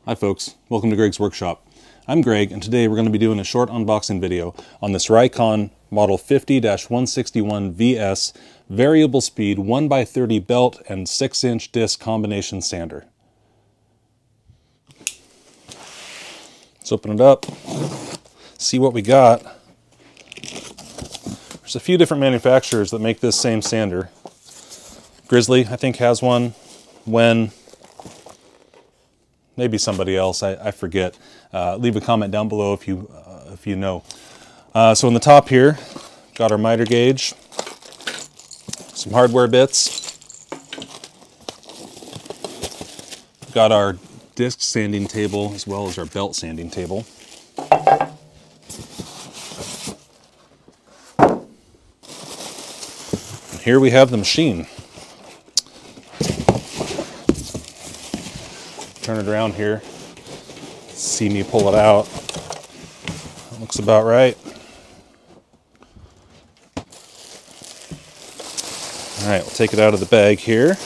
Hi folks, welcome to Greg's Workshop. I'm Greg, and today we're going to be doing a short unboxing video on this Rikon Model 50-161VS variable speed 1x30 belt and 6-inch disc combination sander. Let's open it up, see what we got. There's a few different manufacturers that make this same sander. Grizzly, I think, has one. Maybe somebody else, I forget. Leave a comment down below if you know. So in the top here, got our miter gauge, some hardware bits, got our disc sanding table as well as our belt sanding table. And here we have the machine. Turn it around here, see me pull it out. That looks about right. All right, we'll take it out of the bag here.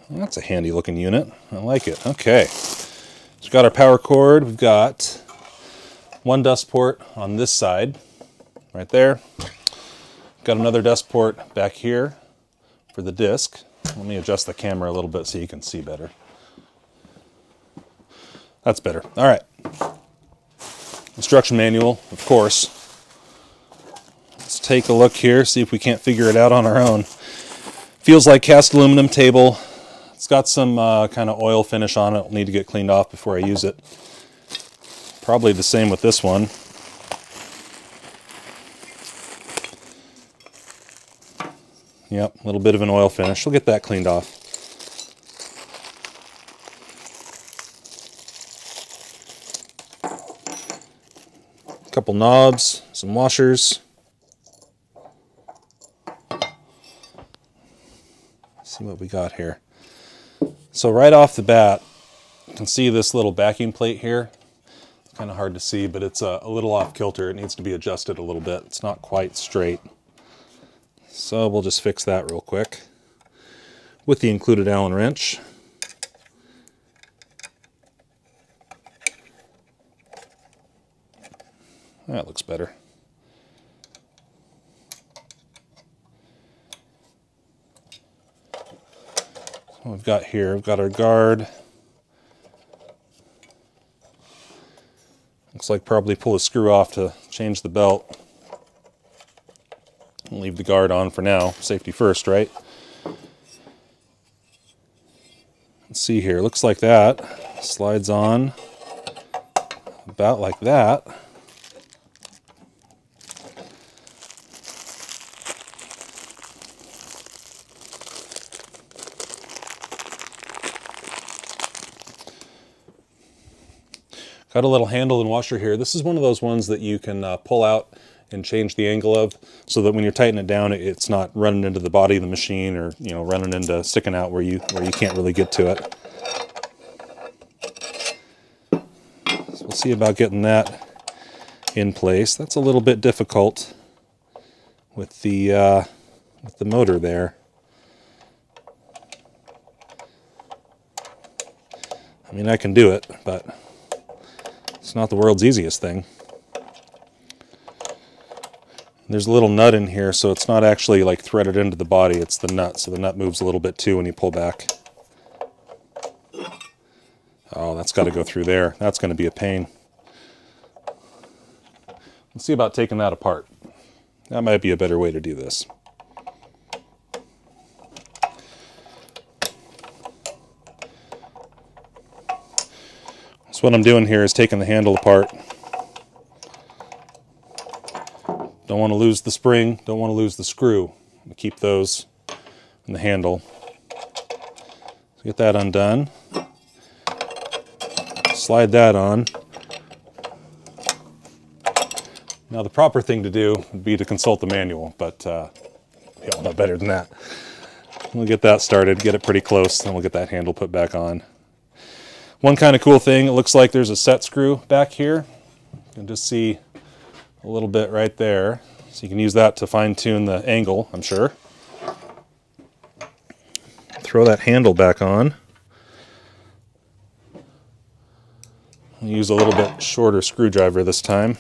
That's a handy looking unit. I like it. Okay, so we've got our power cord. We've got one dust port on this side, right there. Got another dust port back here for the disc. Let me adjust the camera a little bit so you can see better. That's better. All right. Instruction manual, of course. Let's take a look here, see if we can't figure it out on our own. Feels like cast aluminum table. It's got some kind of oil finish on it. It'll need to get cleaned off before I use it. Probably the same with this one. Yep, a little bit of an oil finish. We'll get that cleaned off. A couple knobs, some washers. Let's see what we got here. So right off the bat, you can see this little backing plate here. It's kind of hard to see, but it's a little off kilter. It needs to be adjusted a little bit. It's not quite straight. So we'll just fix that real quick with the included Allen wrench. That looks better. So we've got here, we've got our guard. Looks like probably pull a screw off to change the belt. Leave the guard on for now. Safety first, right? Let's see here. Looks like that slides on about like that. Got a little handle and washer here. This is one of those ones that you can pull out and change the angle of, so that when you're tightening it down, it's not running into the body of the machine, or running into, sticking out where you can't really get to it. So we'll see about getting that in place. That's a little bit difficult with the motor there. I mean, I can do it, but it's not the world's easiest thing. There's a little nut in here, so it's not actually like threaded into the body, it's the nut, so the nut moves a little bit too when you pull back. Oh, that's got to go through there. That's going to be a pain. Let's see about taking that apart. That might be a better way to do this. So what I'm doing here is taking the handle apart. Don't want to lose the spring, don't want to lose the screw. Keep those in the handle. So get that undone. Slide that on. Now the proper thing to do would be to consult the manual, but you all know better than that. We'll get that started, get it pretty close, then we'll get that handle put back on. One kind of cool thing, it looks like there's a set screw back here. You can just see a little bit right there. So you can use that to fine tune the angle, I'm sure. throw that handle back on. I'll use a little bit shorter screwdriver this time.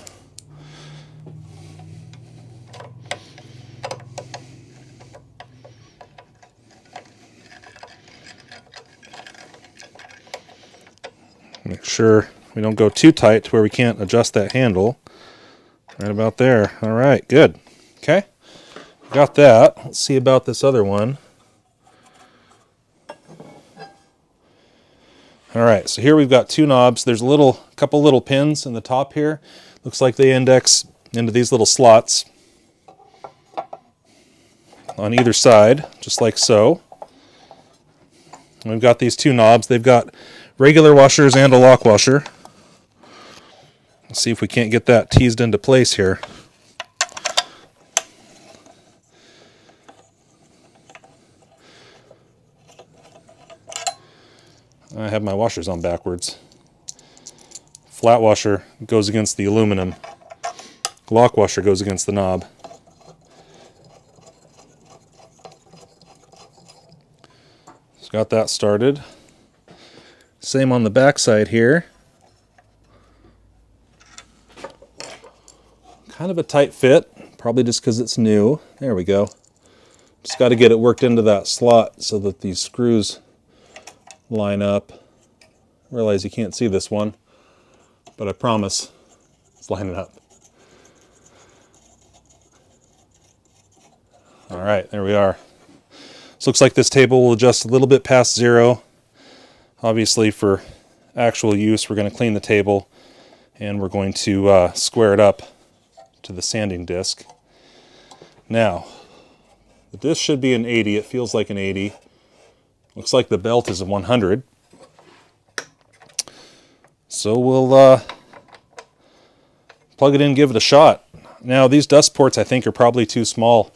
Make sure we don't go too tight to where we can't adjust that handle. Right about there. All right, good. Okay, got that. Let's see about this other one. All right, so here we've got two knobs. There's a couple little pins in the top here. Looks like they index into these little slots on either side, just like so. And we've got these two knobs. They've got regular washers and a lock washer. Let's see if we can't get that teased into place here. I have my washers on backwards. Flat washer goes against the aluminum. Lock washer goes against the knob. Just got that started. Same on the back side here. Kind of a tight fit, probably just because it's new. There we go. Just got to get it worked into that slot so that these screws line up. I realize you can't see this one, but I promise it's lining up. All right, there we are. So looks like this table will adjust a little bit past 0. Obviously for actual use, we're going to clean the table and we're going to square it up to the sanding disc. Now, the disc should be an 80. It feels like an 80. Looks like the belt is a 100. So we'll plug it in, give it a shot. Now these dust ports I think are probably too small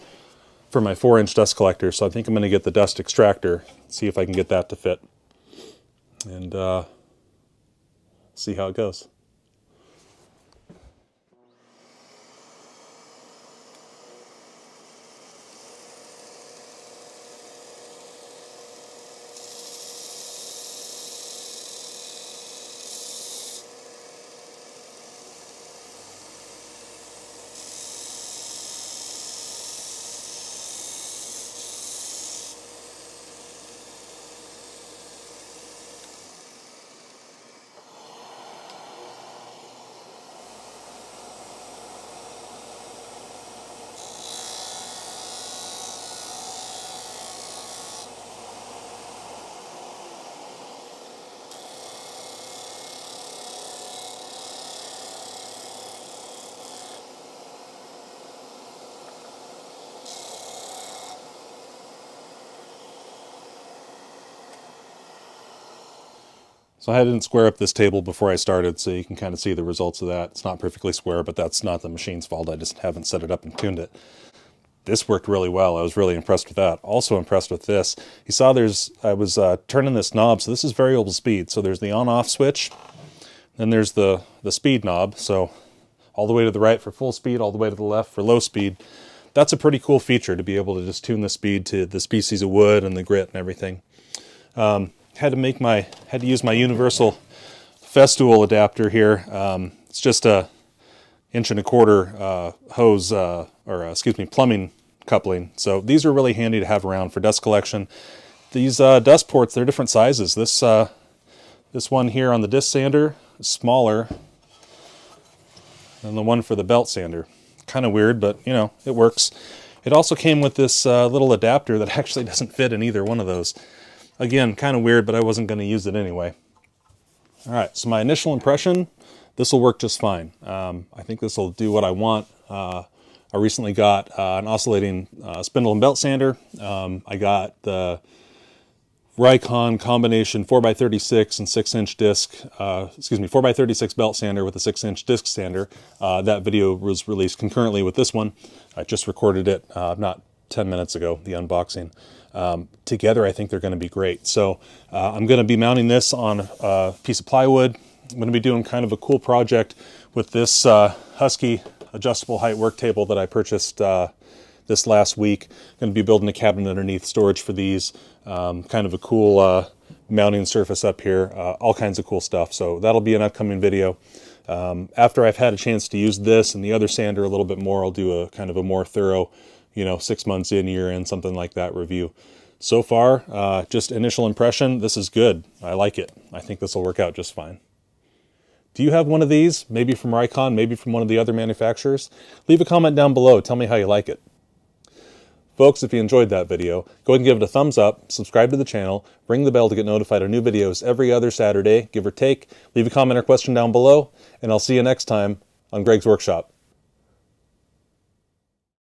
for my 4-inch dust collector, so I think I'm going to get the dust extractor, see if I can get that to fit, and see how it goes. So I didn't square up this table before I started, so you can kind of see the results of that. It's not perfectly square, but that's not the machine's fault. I just haven't set it up and tuned it. This worked really well. I was really impressed with that. Also impressed with this. You saw I was turning this knob, so this is variable speed. So there's the on-off switch, then there's the speed knob. So all the way to the right for full speed, all the way to the left for low speed. That's a pretty cool feature to be able to just tune the speed to the species of wood and the grit and everything. Had to use my universal Festool adapter here. It's just a 1.25 inch hose, plumbing coupling. So these are really handy to have around for dust collection. These dust ports, they're different sizes. This one here on the disc sander is smaller than the one for the belt sander. Kind of weird, but you know, it works. It also came with this little adapter that actually doesn't fit in either one of those. Again, kind of weird, but I wasn't going to use it anyway. All right, so my initial impression, this will work just fine. I think this will do what I want. I recently got an oscillating spindle and belt sander. I got the Rikon combination 4x36 and 6-inch disc, 4x36 belt sander with a 6-inch disc sander. That video was released concurrently with this one. I just recorded it not 10 minutes ago, the unboxing. Together I think they're going to be great. So I'm going to be mounting this on a piece of plywood. I'm going to be doing kind of a cool project with this Husky adjustable height work table that I purchased this last week. Going to be building a cabinet underneath, storage for these, kind of a cool mounting surface up here, all kinds of cool stuff. So that'll be an upcoming video. After I've had a chance to use this and the other sander a little bit more, I'll do a kind of a more thorough, 6 months in, year in, something like that review. So far, just initial impression, this is good. I like it. I think this will work out just fine. Do you have one of these? Maybe from Rikon, maybe from one of the other manufacturers? Leave a comment down below. Tell me how you like it. Folks, if you enjoyed that video, go ahead and give it a thumbs up, subscribe to the channel, ring the bell to get notified of new videos every other Saturday, give or take. Leave a comment or question down below, and I'll see you next time on Greg's Workshop.